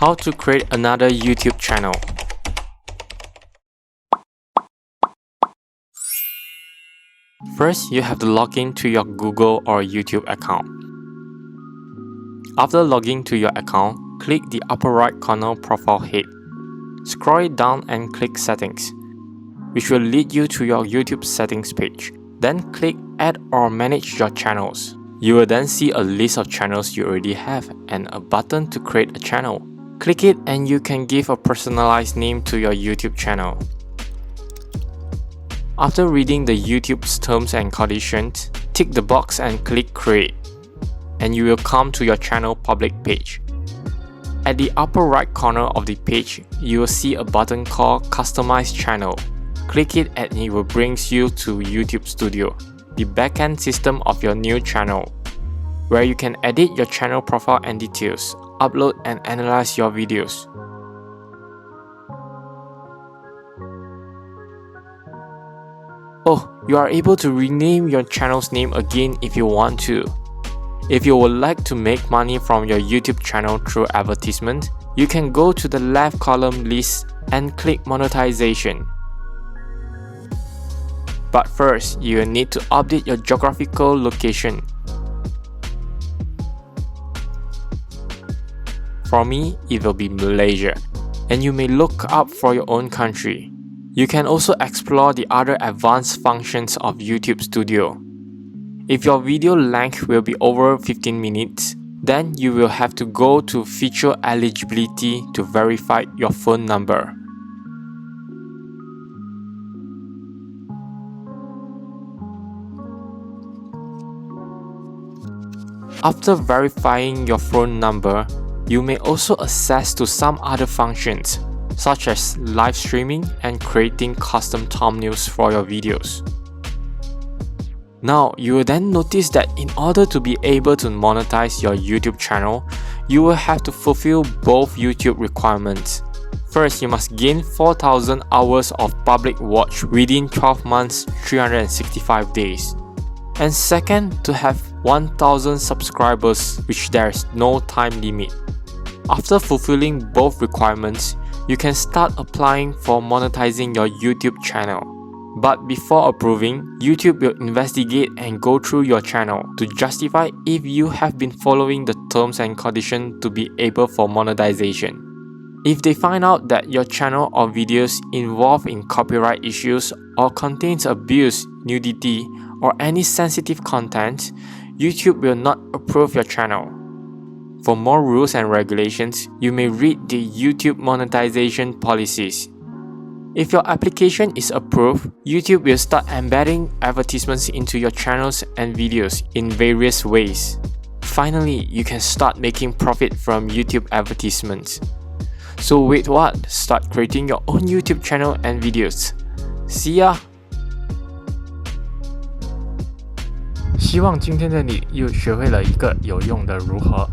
How to create another YouTube channel. First, you have to log in to your Google or YouTube account. After logging to your account, click the upper right corner profile head. Scroll it down and click Settings, which will lead you to your YouTube settings page. Then click Add or Manage your channels. You will then see a list of channels you already have and a button to create a channel. Click it and you can give a personalized name to your YouTube channel. After reading the YouTube's terms and conditions, tick the box and click Create, and you will come to your channel public page. At the upper right corner of the page, you will see a button called Customize Channel. Click it and it will bring you to YouTube Studio, the backend system of your new channel, where you can edit your channel profile and details, upload and analyze your videos. Oh, you are able to rename your channel's name again if you want to. If you would like to make money from your YouTube channel through advertisement, you can go to the left column list and click Monetization. But first, you will need to update your geographical location. For me, it will be Malaysia, and you may look up for your own country. You can also explore the other advanced functions of YouTube Studio. If your video length will be over 15 minutes, then you will have to go to Feature Eligibility to verify your phone number. After verifying your phone number, you may also access to some other functions, such as live streaming and creating custom thumbnails for your videos. Now, you will then notice that in order to be able to monetize your YouTube channel, you will have to fulfill both YouTube requirements. First, you must gain 4,000 hours of public watch within 12 months, 365 days. And second, to have 1,000 subscribers, which there is no time limit. After fulfilling both requirements, you can start applying for monetizing your YouTube channel. But before approving, YouTube will investigate and go through your channel to justify if you have been following the terms and conditions to be able for monetization. If they find out that your channel or videos involve in copyright issues or contains abuse, nudity, or any sensitive content, YouTube will not approve your channel. For more rules and regulations, you may read the YouTube monetization policies. If your application is approved, YouTube will start embedding advertisements into your channels and videos in various ways. Finally, you can start making profit from YouTube advertisements. So wait what? Start creating your own YouTube channel and videos. See ya! 希望今天的你又学会了一个有用的如何